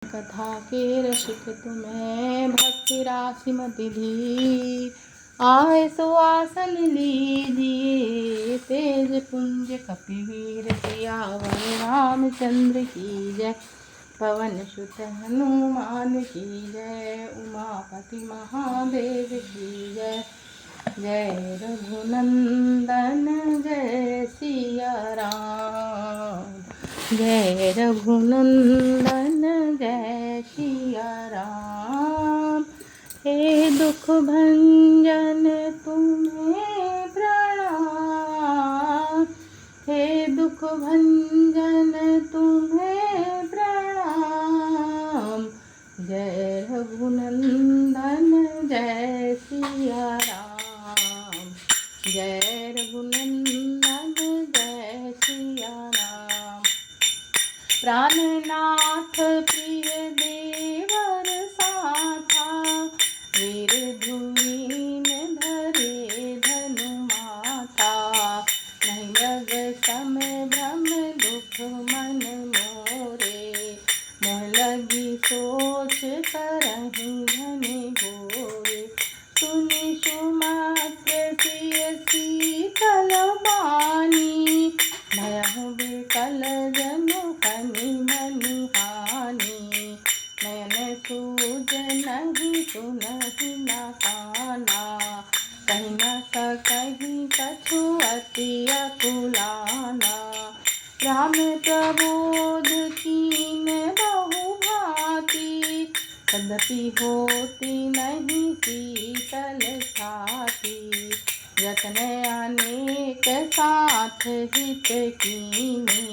कथा के रसिक तुम्हें भक्ति राशि मति धी। आए सुआसन लीजिए तेज पुंज कपिवीर सियावर रामचंद्र की जय। पवन सुत हनुमान की जय। उमापति महादेव की जय। जय रघुनंदन जय सिया राम। जय रघुनंदन जय सिया राम। हे दुख भंजन तुम्हें प्रणाम। हे दुख भंजन तुम्हें प्रणाम। जय रघुनंदन जय सिया राम। जय रघुनंदन जय सिया राम। प्राणनाथ प्रिय देवर साथा वीर धुरीन धरे धनु माथा। नहीं लग सम भ्रम दुख मन मोरे मोह लगी सोच करहि घने घोरे। सुनि सुमात्र सिय शीतल बानी भयहु विकल जनु कनि मनि हानि। नयन सूझ नहीं सुनहि न काना कहि न सकहि कछु अति अकुलाना। राम प्रबोध कीन बहु भांति तदपि होती नहीं शीतल छाती। यत्न अनेक साथ हित कीनी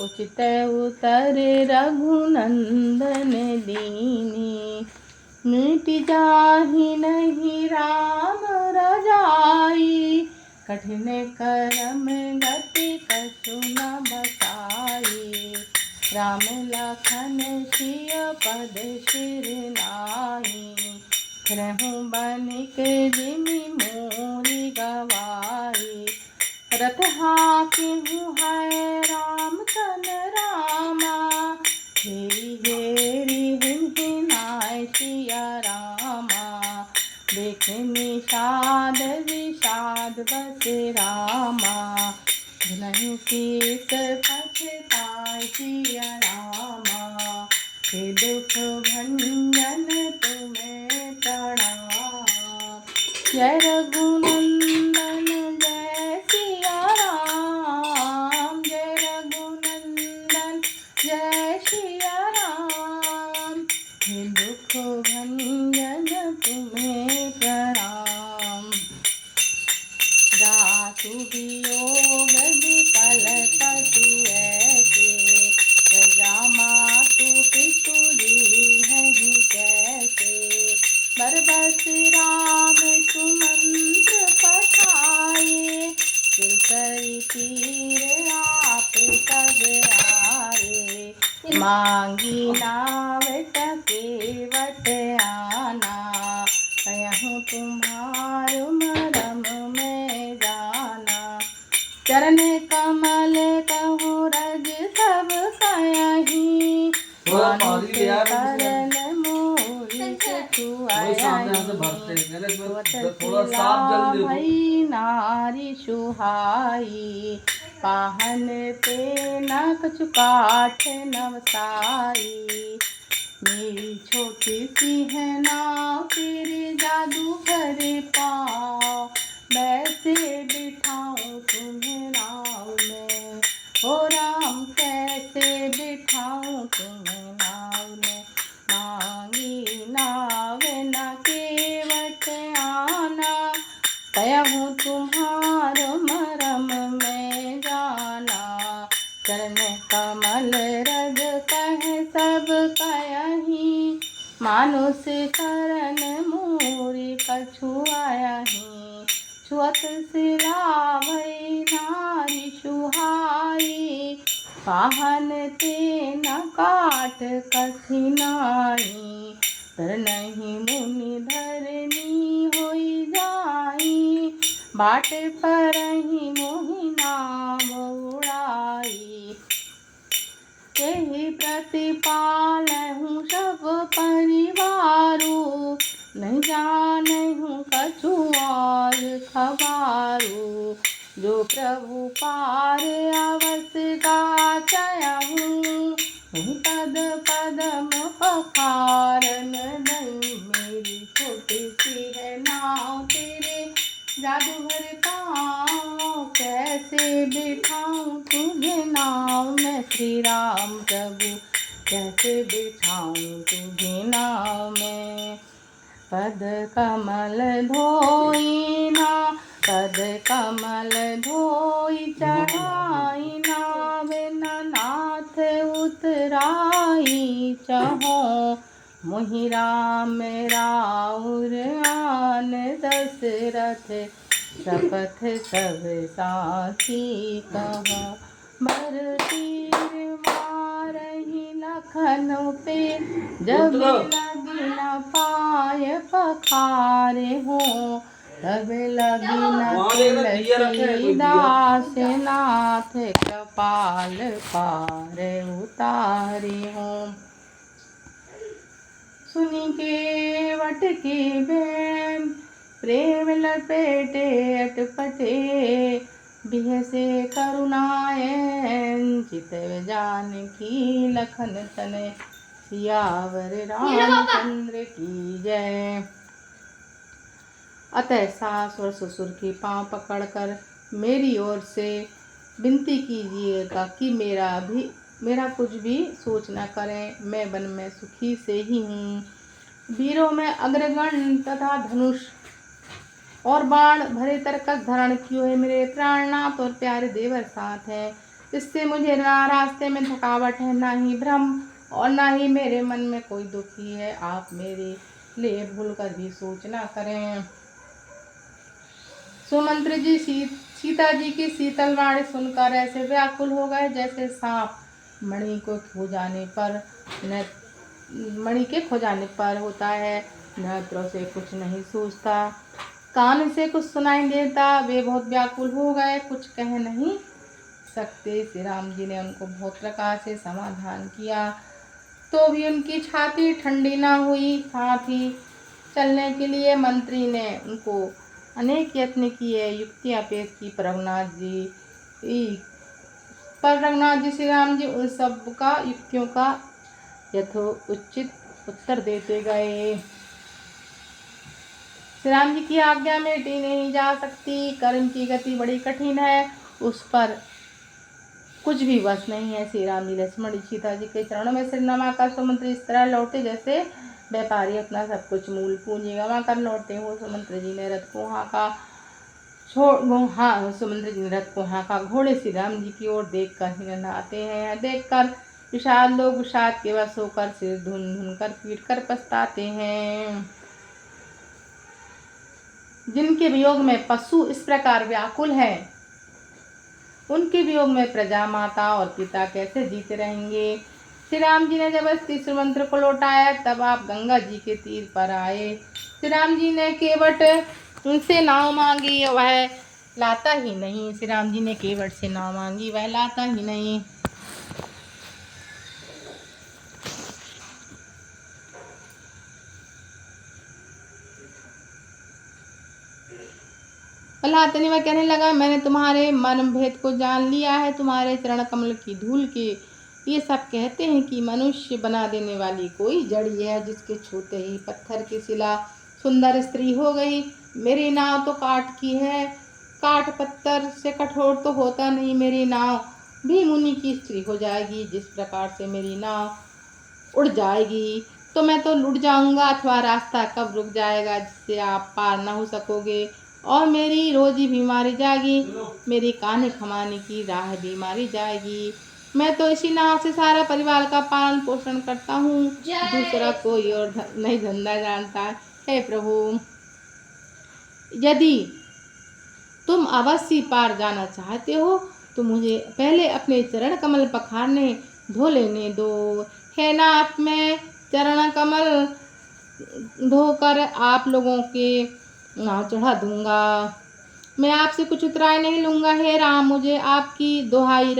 उचित उतर रघुनंदन दीनी। मिट जाहि नहीं राम रजाई कठिन करम गति कछु न बसाई। राम लखन सिय पद सिर नाहि फिरहु बनिक जिमि मोरि गवाई। रथ हाँकहु है राम तन रामा हेरि हेरि हिनहिनाय सिया रामा। देखे निषाद विषाद बस रामा नहीं शीत पछताय सिया रामा। हे दुख भंजन तुम्हें प्रणाम। जय रघुनंदन जय सिया राम। जय रघुनंदन जय सिया राम। हे दुख भंजन तुम्हें प्रणाम। जासु वियोग विकल पशु ऐसे प्रजा मातु पितु दीन्हि कैसे। बरबस राम सुमंत्र पठाए सिरकरि तीर आप तब आए। मांगी नावत केवट आना कहूँ तुम्हारो मरम में जाना। चरण कमल कहूँ रज सब कहीं करन मोहि भई नारी सुहाई। पाहन पे न कछु काठ नवसाई। मेरी छोटी सी है नाव तेरे जादू करे पाँव वैसे बिठाऊं तुम्हें नाव में। ओ राम कैसे बिठाऊं तुम्हें नाव में। मांगी नाव न केवट आना कहूँ तुम्हारो मरम में जाना। चरण कमल रज कह सब कहीं मानुष शरण मोरि कछु आयहि। छुअत सिला भई नारी सुहाई पाहन ते न काट कठिनाई। तरनहि मुनि धरनी होई जाई बाट परहि मोहि नाव उड़ाई। यही प्रतिपालहूँ सब परिवारो, नहीं जानहूँ कछु और खबारो। जो प्रभु पार अवश्य गाचयहूँ, पद पदम पखारन दई। मेरी छोटी सी है नाव तेरे जादू भर पाँव, कैसे बिठाऊं तुझे नाव में श्री राम प्रभु, कैसे बिठाऊं तुझे नाव में। पद कमल धोई ना, पद कमल धोई चढ़ाई नाव, नाथ उतराई चहो। मोहि राम राउर आन दशरथ, शपथ सब साथी कहो। बर तीर मारहि लखन पे, जब लगी न पाय पखारे हो। तब लगी न तुलसीदास, नाथ कपाल पार उतारे हो। सुनी केवट की बैन, प्रेम लपेटे अटपटे। बिहसे करुणाएं चितव जानकी, लखन तनय सियावर रामचंद्र की जय। अतः सास और ससुर के पांव पकड़कर मेरी ओर से विनती कीजिएगा कि मेरा कुछ भी सोच न करें। मैं वन में सुखी से ही हूँ। वीरों में अग्रगण तथा धनुष और बाण भरे तरकस धारण किए हुए मेरे प्राणनाथ और प्यारे देवर साथ हैं। इससे मुझे ना रास्ते में थकावट है, ना ही भ्रम और ना ही मेरे मन में कोई दुखी है। आप मेरे लिए भूल कर भी सोच ना करें। सुमंत्र जी सीता जी की शीतल वाणी सुनकर ऐसे व्याकुल हो गए जैसे सांप मणि के खो जाने पर होता है। नेत्रों से कुछ नहीं सूझता, कान से कुछ सुनाई देता। वे बहुत व्याकुल हो गए, कुछ कह नहीं सकते। श्री राम जी ने उनको बहुत प्रकार से समाधान किया, तो भी उनकी छाती ठंडी ना हुई। साथ ही चलने के लिए मंत्री ने उनको अनेक यत्न किए, युक्तियां पेश की, पर रघुनाथ जी श्री राम जी उन सब का युक्तियों का यथोचित उत्तर देते गए। श्री राम जी की आज्ञा मेटी नहीं जा सकती। कर्म की गति बड़ी कठिन है, उस पर कुछ भी वश नहीं है। श्री राम जी लक्ष्मण सीता जी के चरणों में सिर नवाकर सुमंत्र इस तरह लौटे जैसे व्यापारी अपना सब कुछ मूल पूंजी गवा कर लौटे हो। सुमंत्र जी ने रथ को हाँका घोड़े श्री राम जी की ओर देख कर हिरण आते हैं। देख कर विषाद लोग विषाद के वश होकर सिर धुन धुन कर पीट कर पछताते हैं। जिनके वियोग में पशु इस प्रकार व्याकुल है, उनके वियोग में प्रजा माता और पिता कैसे जीते रहेंगे। श्री राम जी ने जब इस मंत्र को लौटाया, तब आप गंगा जी के तीर पर आए। श्री राम जी ने केवट उनसे नाव मांगी, वह लाता ही नहीं। श्री राम जी ने केवट से नाव मांगी, वह लाता ही नहीं। लाते नहीं, वह कहने लगा, मैंने तुम्हारे मर्म भेद को जान लिया है। तुम्हारे चरण कमल की धूल के ये सब कहते हैं कि मनुष्य बना देने वाली कोई जड़ी है, जिसके छूते ही पत्थर की शिला सुंदर स्त्री हो गई। मेरी नाव तो काठ की है, काठ पत्थर से कठोर तो होता नहीं। मेरी नाव भी मुनि की स्त्री हो जाएगी। जिस प्रकार से मेरी नाव उड़ जाएगी तो मैं तो लुट जाऊंगा, अथवा रास्ता कब रुक जाएगा जिससे आप पार न हो सकोगे, और मेरी रोजी भी मारी जाएगी। मेरी कान्हे खमाने की राह भी मारी जाएगी। मैं तो इसी नाव से सारा परिवार का पालन पोषण करता हूँ, दूसरा कोई और नहीं धंधा जानता है। प्रभु, यदि तुम अवश्य पार जाना चाहते हो तो मुझे पहले अपने चरण कमल पखारने धो लेने दो। हे नाथ, मैं चरण कमल धोकर आप लोगों के नाव चढ़ा दूंगा। मैं आपसे कुछ उतराई नहीं लूंगा। हे राम, मुझे आपकी दुहाई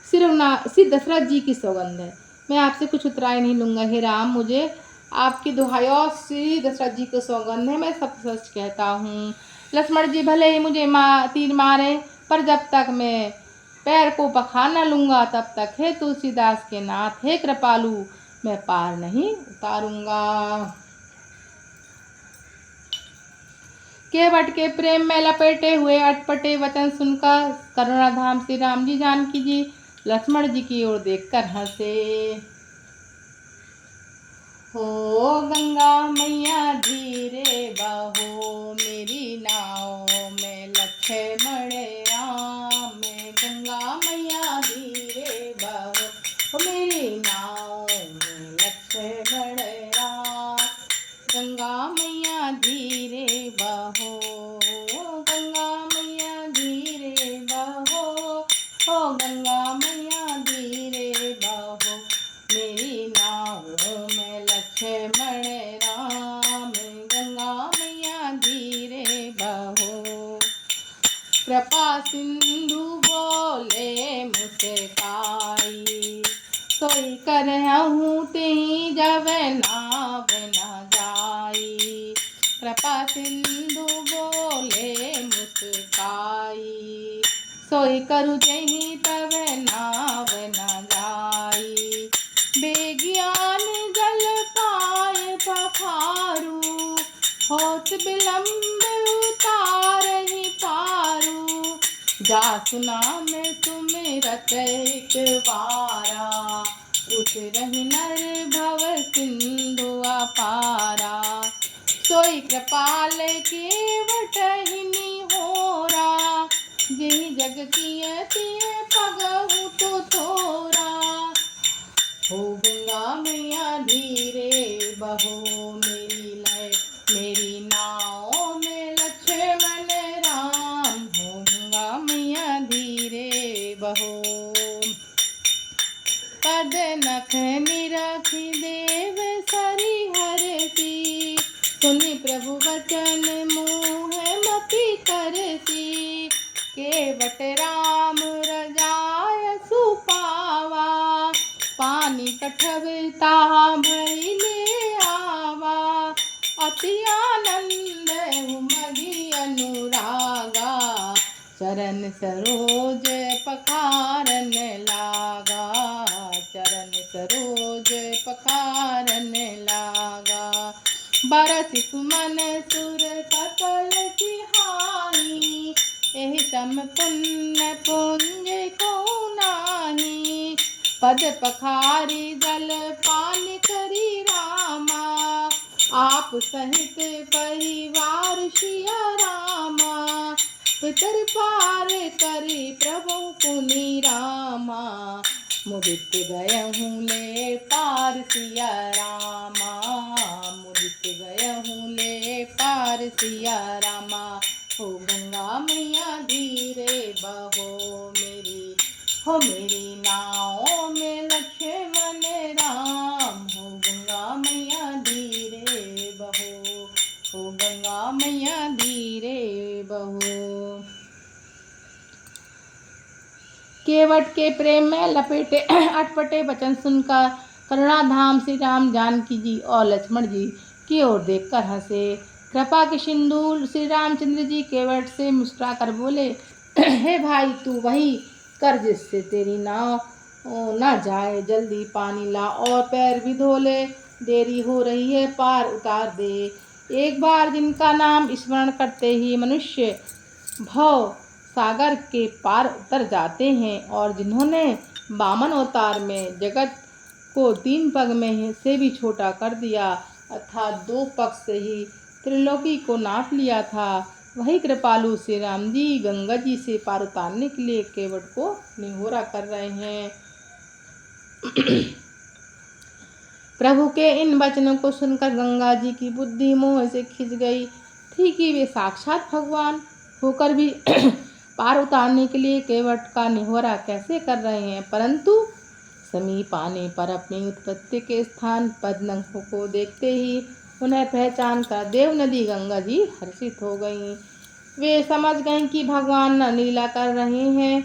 सिर्फ दशरथ जी की सौगंध है, मैं आपसे कुछ उतराई नहीं लूँगा। हे राम, मुझे आपकी दुहाई और श्री दशरथ जी की सौगंध है, मैं सब सच कहता हूँ। लक्ष्मण जी भले ही मुझे तीर मारे, पर जब तक मैं पैर को पखार न लूँगा तब तक हे तुलसीदास के नाथ, हे कृपालु, मैं पार नहीं उतारूँगा। केवट के प्रेम में लपेटे हुए अटपटे वचन सुनकर करुणाधाम श्री राम जी जानकी जी लक्ष्मण जी की ओर देखकर हंसे। हो गंगा मैया धीरे बहो, मेरी नाव में लक्ष्मण राम। गंगा मैया धीरे बहो, मेरी नाव में लक्ष्मण राम। गंगा मैया धीरे बहो, गंगा मैया धीरे बहो, हो गंगा मैया धीरे बहो, मेरी नाव में लक्ष्मण राम। गंगा मैया धीरे बहो। कृपा सिंधु बोले मुस्काई, सोई करहूँ तेहि जब नाव न जाई। कृपा सिंधु बोले मुस्काई, सोई करु जेहि तब नाव न जाई। बेज्ञान जल पाए पखारू, होत विलम्ब उतारहि पारू। जासु नाम सुमिरत एक बारा, उतरहि नर भव सिंधु अपारा। सोई कृपाल केवट निहोरा, जिहि जग किए तिए पगहु तो थोरा। हो गंगा मैया धीरे बहो, मेरी नाव में लक्ष्मण राम। हो गंगा मैया धीरे बहो। पद नख निरखि देव सरि हरसी, सुनि प्रभु वचन मोह मति करसी। केवट राम रजाय सुपावा, पानी कठब ताहा भरि ले आवा। अति आनंद उमगी अनुरागा, चरण सरोज पखारन लागा। चरण सरोज पखारन लागा। बरसि सुमन सुर सकल तिहाई, एहि सम पुण्य पुंज को नाही। पद पखारी जल पान करी रामा, आप सहित परिवार सिया रामा। पितर पार करी प्रभु पुनि रामा, मुदित गयहूँ ले पार सिया रामा। मुदित गयहूँ ले पार सिया रामा। हो गंगा मैया धीरे बहो, मेरी नाव में लक्ष्मण राम। हो गंगा मैया धीरे बहो, हो गंगा मैया धीरे बहो। केवट के प्रेम में लपेटे अटपटे वचन सुनकर करुणाधाम श्री राम जानकी जी और लक्ष्मण जी की ओर देखकर हंसे। कृपा के सिंधु श्री रामचंद्र जी केवट से मुस्कुरा कर बोले, हे भाई, तू वही कर जिससे तेरी नाव न जाए। जल्दी पानी ला और पैर भी धो ले, देरी हो रही है, पार उतार दे। एक बार जिनका नाम स्मरण करते ही मनुष्य भव सागर के पार उतर जाते हैं, और जिन्होंने वामन अवतार में जगत को 3 पग में से भी छोटा कर दिया, अर्थात 2 पग से ही त्रिलोकी को नाप लिया था, वही कृपालु श्री राम जी गंगा जी से पार उतारने के लिए केवट को निहोरा कर रहे हैं। प्रभु के इन वचनों को सुनकर गंगा जी की बुद्धि मोह से खिंच गई थी कि वे साक्षात भगवान होकर भी पार उतारने के लिए केवट का निहोरा कैसे कर रहे हैं। परंतु समीप आने पर अपनी उत्पत्ति के स्थान पद्मनखों को देखते ही उन्हें पहचान कर देव नदी गंगा जी हर्षित हो गईं। वे समझ गईं कि भगवान लीला कर रहे हैं।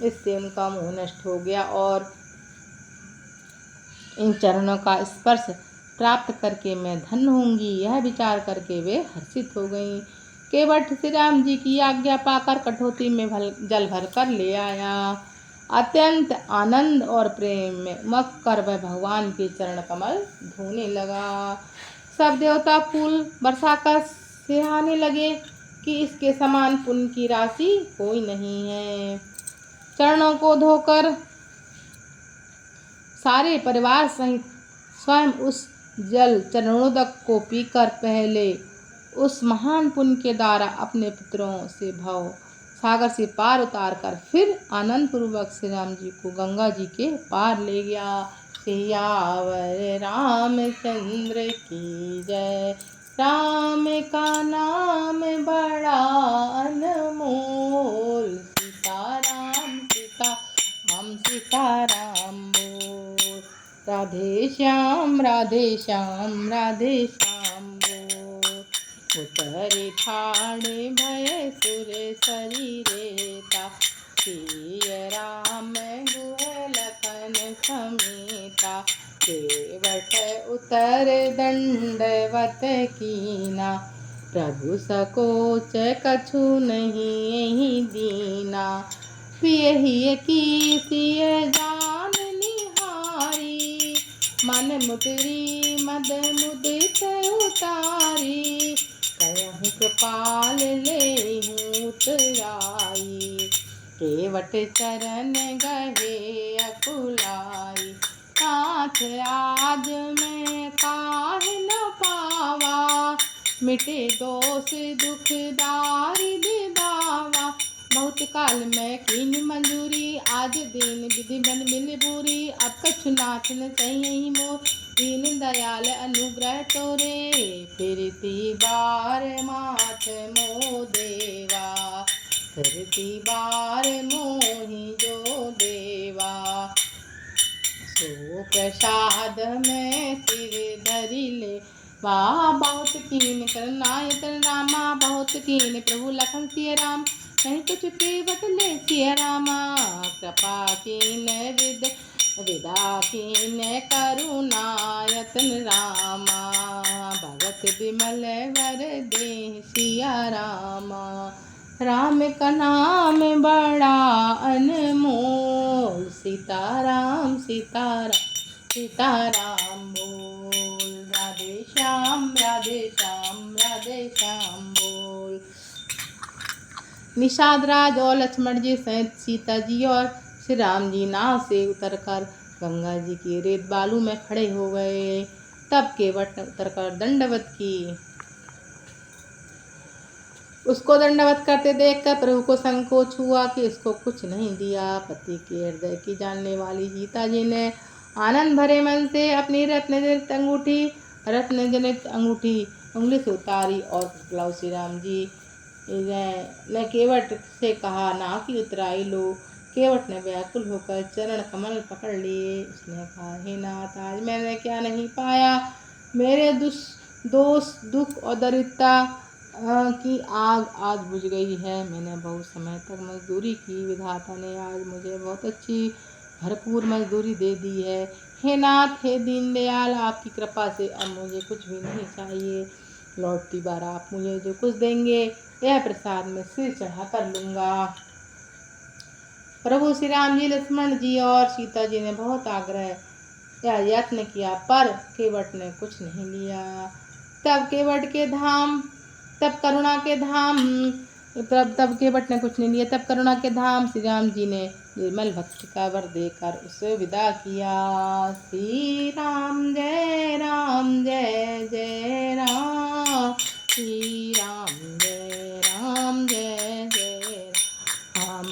इससे उनका मोह नष्ट हो गया और इन चरणों का स्पर्श प्राप्त करके मैं धन्य होंगी, यह विचार करके वे हर्षित हो गईं। केवट श्री राम जी की आज्ञा पाकर कठौती में जल भर कर ले आया। अत्यंत आनंद और प्रेम में मक कर वह भगवान के चरण कमल धोने लगा। सब देवता फूल बरसाकर सिहाने लगे कि इसके समान पुण्य की राशि कोई नहीं है। चरणों को धोकर सारे परिवार सहित स्वयं उस जल चरणोदक को पीकर पहले उस महान पुण्य के द्वारा अपने पुत्रों से भव सागर से पार उतार कर फिर आनंद पूर्वक श्री राम जी को गंगा जी के पार ले गया। सियावर रामचंद्र की जय। राम का नाम बड़ा अनमोल, सीताराम सीताराम सीताराम बोल। राधे श्याम राधे श्याम राधे श्याम बोल। उतरे ठाणे भय सुर शरीरेता, सिय राम गुह लखन समेता। केवट उतर दंडवत कीना, प्रभु सकोच कछु नहीं दीना। पियहि की सिय जान निहारी, मन मुदरी मद मुदित उतारी। कहूँ कृपाल लेहूँ उतराई, केवट चरण गहे अकुलाई। नाथ आज मैं काहे न पावा, मिटे दोष दुख दारि दिदावा। बहुत काल में कीन मंजूरी, आज दिन विधि बन मिल बूरी। अब कछु नाथ न चाहिए मोर, दीन दयाल अनुग्रह तोरे। फिरती बार माथ मोह देवा, फिरती बार मोहि जो देवा। सो प्रसाद में सिर धरि ले, वाह बहुत कीन करनायत रामा। बहुत कीन प्रभु लखन सिय राम, नहीं कुछ केवट ले सिय रामा। कृपा कीन विदा कीन करुणायतन रामा। भगत विमल वर दे सिया रामा। राम का नाम बड़ा अनमोल, सीताराम सीताराम सीताराम बोल। राधे श्याम राधे श्याम राधे श्याम बोल। निषाद राज और लक्ष्मण जी सहित सीता जी और श्री राम जी नाव से उतरकर गंगा जी के रेत बालू में खड़े हो गए। तब केवट ने उतरकर दंडवत की। उसको दंडवत करते देखकर प्रभु को संकोच हुआ कि इसको कुछ नहीं दिया। पति के हृदय की जानने वाली सीता जी ने आनंद भरे मन से अपनी रत्नजनित अंगूठी उंगली से उतारी और बुलाओ श्री राम जी ने केवट से कहा, ना कि उतराई लो। केवट ने व्याकुल होकर चरण कमल पकड़ लिए। उसने कहा, हे नाथ, आज मैंने क्या नहीं पाया। मेरे दोष दुख और दरिद्रता की आग आज बुझ गई है। मैंने बहुत समय तक मजदूरी की, विधाता ने आज मुझे बहुत अच्छी भरपूर मजदूरी दे दी है। हे नाथ, हे दीनदयाल, आपकी कृपा से अब मुझे कुछ भी नहीं चाहिए। लौटती बार आप मुझे जो कुछ देंगे यह प्रसाद में सिर चढ़ा कर लूँगा। प्रभु श्री राम जी, लक्ष्मण जी और सीता जी ने बहुत आग्रह या यत्न किया, पर केवट ने कुछ नहीं लिया। तब केवट ने कुछ नहीं लिया। तब करुणा के धाम श्री राम जी ने निर्मल भक्ति का वर देकर उसे विदा किया। श्री राम जय जय राम, श्री राम जय जय राम।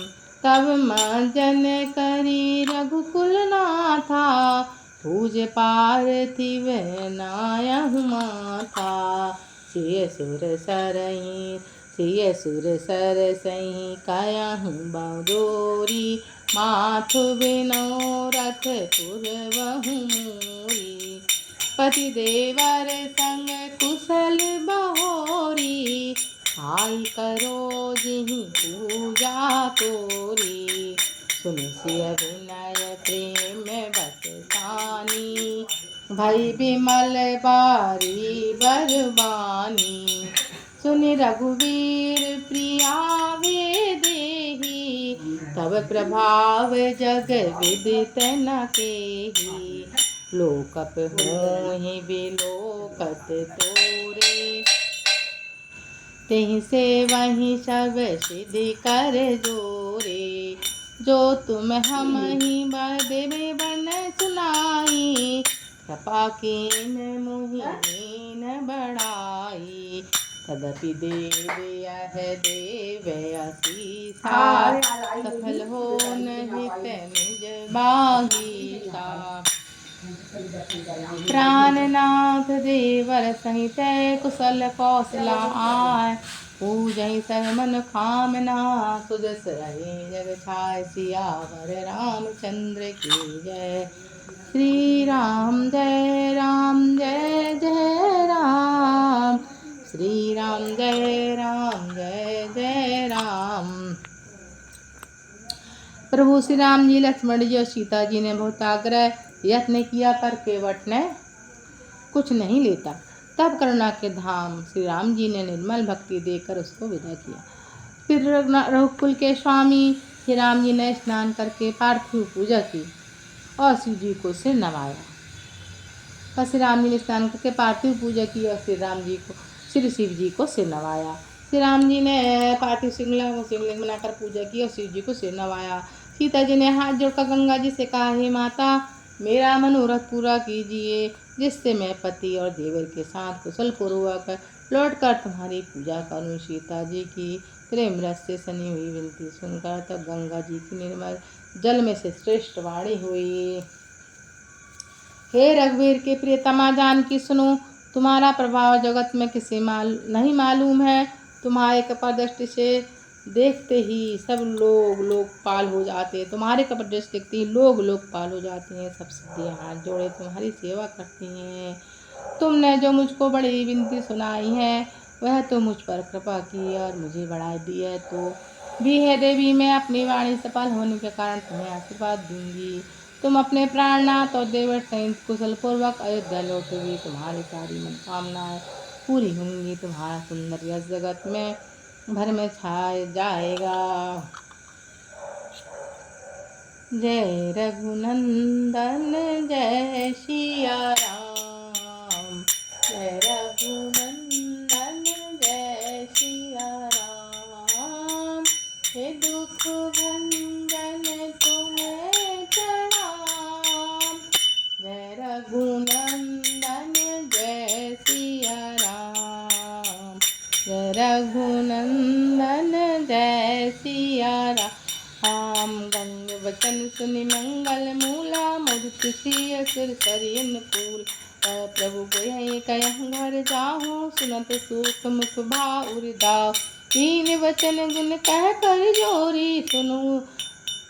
तब मर्जन करी रघुकुल नाथा, पूज पार्थिव नायहु माथा। सिय सुर सरसहि कायहु बगोरी, माथु बिनो रथ पुरवहु मोरी। पति देवर संग कुशल बहोरी, आई करो जिहि पूजा तोरी। सुन सिय विनय प्रेम बस सानी, भई बिमल बारी बरबानी। सुन रघुवीर प्रिया वे देही, तब प्रभाव जग विदित न केही। लोकप होहि बिलोकत तोरे, तेहि से वही सब सिद्धि कर जोरे। जो तुम हम ही देवे बन सुनाई, कृपा कीन मोहि दीन बढ़ाई। तदपि देव यह देव असीसा, सफल हो हित निज बागीसा। प्राणनाथ देवर सहित कुशल कौशला आय, पूजहि सब मन कामना सुजस रहे जग छाय। सियावर रामचंद्र की जय। श्री राम जय राम जय जय राम, श्री राम जय राम जय जय राम। प्रभु श्री राम जी, लक्ष्मण जी और सीता जी ने बहुत आग्रह यत्न किया, पर केवट ने कुछ नहीं लेता। तब करुणा के धाम श्री राम जी ने निर्मल भक्ति देकर उसको विदा किया। फिर रघुकुल के स्वामी श्री राम जी ने स्नान करके पार्थिव पूजा की और शिव जी को सिर नवाया। पर श्री राम जी ने स्नान करके पार्थिव पूजा की और श्री राम जी को शिव जी को सिर नवाया। श्री राम जी ने पार्थिव शिवलिंग बनाकर पूजा की और शिव जी को सिर नवाया। सीता जी ने हाथ जोड़कर गंगा जी से कहा, हे माता, मेरा मनोरथ पूरा कीजिए, जिससे मैं पति और देवर के साथ कुशल पूर्वक लौटकर तुम्हारी पूजा करूं। सीता जी की प्रेम रस से सनी हुई विनती सुनकर तब गंगा जी की निर्मल जल में से श्रेष्ठ वाणी हुई, हे रघुवीर के प्रियतमा जानकी सुनो, तुम्हारा प्रभाव जगत में किसी नहीं मालूम है। तुम्हारे कपट दृष्टि से देखते ही सब लोग लोकपाल हो जाते हैं। तुम्हारे कपट दृष्टि देखते ही लोग लोकपाल हो जाते हैं। सब सिद्धियां हाथ जोड़े तुम्हारी सेवा करती हैं। तुमने जो मुझको बड़ी विनती सुनाई है, वह तो मुझ पर कृपा की और मुझे बढ़ाई दी है। तो भी है देवी, मैं अपनी वाणी सफल होने के कारण तुम्हें आशीर्वाद दूंगी। तुम अपने प्राणनाथ और देवर सहित कुशल पूर्वक अयोध्या लौटोगी। तुम्हारी सारी मनोकामनाएं पूरी होंगी। तुम्हारा सुंदर यश जगत में भर में छाया जाएगा। जय रघुनंदन जय सिया राम, जय रघुनंदन जय सिया राम। हे दुख भंजन तुम्हें प्रणाम, जय रघुनंदन जय सिया राम, जय रघुनंदन जय सिया राम। गंग वचन सुनि मंगल मूला, मुदित सिय सुर सरियन फूल। प्रभु कोई कह घर जाहूँ, सुनत सुख मुख भाउर दाव। तीन वचन गुण कह कर जोरी, सुनु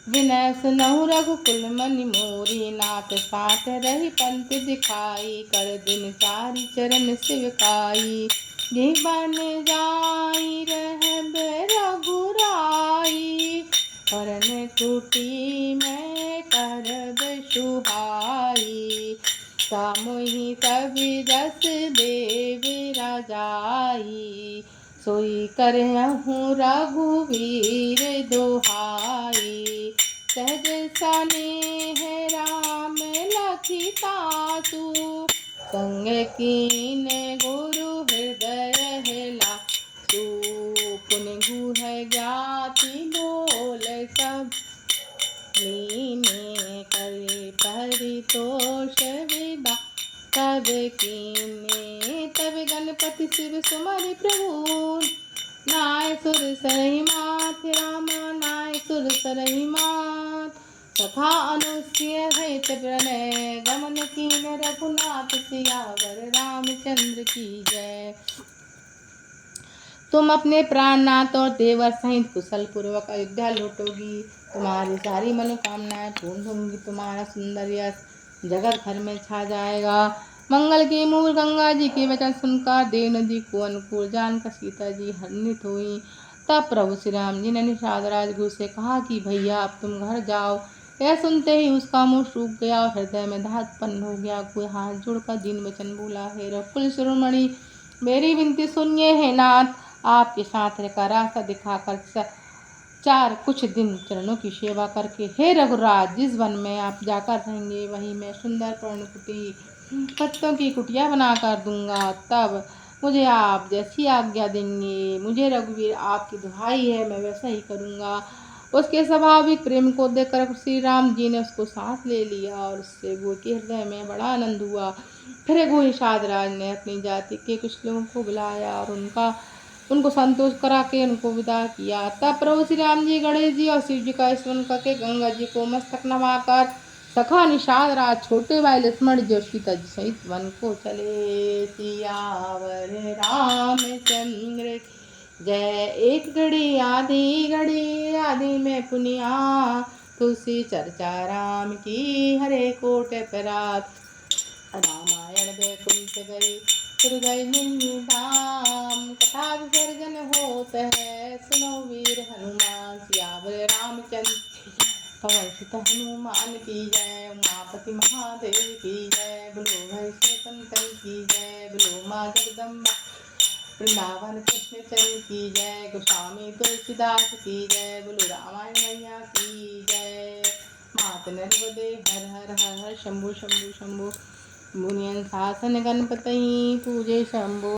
विनय सुनहु रघुकुल मनि मोरी। नाथ साथ रही पंथ दिखाई, कर दिन चारि चरण सिवकाई। जीवन जाई रहब रघुराई, परन टूटी मैं करब सुहाई। सामुहि कवि रस देव राजाई, सोई करहूँ रघुवीर दोहाई। सहज सनेह राम लखी तासु, संग कीन गुरु हृदय लासु। पुनि गुह ज्ञाति बोल सब लीने, करे परितोष विदा तब कीने। तब गणपति शिव सुमरि प्रभु, नाय सुर सरहि मात। रामा नाय सुर सरहि मात, तथा अनुष्य सहित प्रणय। गमन कीन रघुनाथ सियावर रामचंद्र की जय। तुम अपने प्राणनाथ और देवर सहित कुशल पूर्वक अयोध्या लौटोगी। तुम्हारी सारी मनोकामनाएं पूर्ण होंगी। तुम्हारा सुंदर यश जगत भर में छा जाएगा। मंगल के मूल गंगा जी के वचन सुनकर देव नदी को अनुकूल जानकर सीता जी हर्षित हुई। तब प्रभु श्री राम जी ने निषाद राजगुरु से कहा कि भैया अब तुम घर जाओ। यह सुनते ही उसका मुंह सूख गया और हृदय में दाह उत्पन्न हो गया। कोई हाथ जोड़कर दीन वचन बोला, हे रघुकुल शिरोमणि, मेरी विनती सुनिए। हे नाथ, आपके साथ रहकर रास्ता दिखाकर चार कुछ दिन चरणों की सेवा करके, हे रघुराज, जिस वन में आप जाकर रहेंगे वहीं मैं सुंदर पर्णकुटी पत्तों की कुटिया बनाकर दूंगा। तब मुझे आप जैसी आज्ञा देंगे, मुझे रघुवीर आपकी दुहाई है, मैं वैसा ही करूँगा। उसके स्वाभाविक प्रेम को देखकर श्री राम जी ने उसको सांस ले लिया और उससे गुह के हृदय में बड़ा आनंद हुआ। फिर गुह निषाद राज ने अपनी जाति के कुछ लोगों को बुलाया और उनको संतोष करा के उनको विदा किया। तब प्रभु श्री राम जी, गणेश जी और शिव जी का स्मरण करके गंगा जी को मस्तक नवाकर सखा निषाद राज छोटे भाई लक्ष्मण जी सीता जी सहित वन को चले। सियावर रामचंद्र जय। एक घड़ी आदि में पुनिया, तुलसी चर्चा राम की हरे कोट परात। रामायण वैकुंठ गई सुर गई निन्नु धाम, कथा विसर्जन होत है सुनो वीर हनुमान। सियावर रामचंद्र पवन सुत हनुमान की जय। उमापति महादेव की जय। बोलो भाई स्वतंत्र की जय। बोलो माँ जगदम्बा वृंदावन कृष्ण चंद्र की जय। गोस्वामी तुलसीदास की जय। बोलो रामायण मैया की जय। मात नर्मदे हर हर हर हर शंभु शंभु शंभु। मुनियन शासन गणपति पूजे शंभु।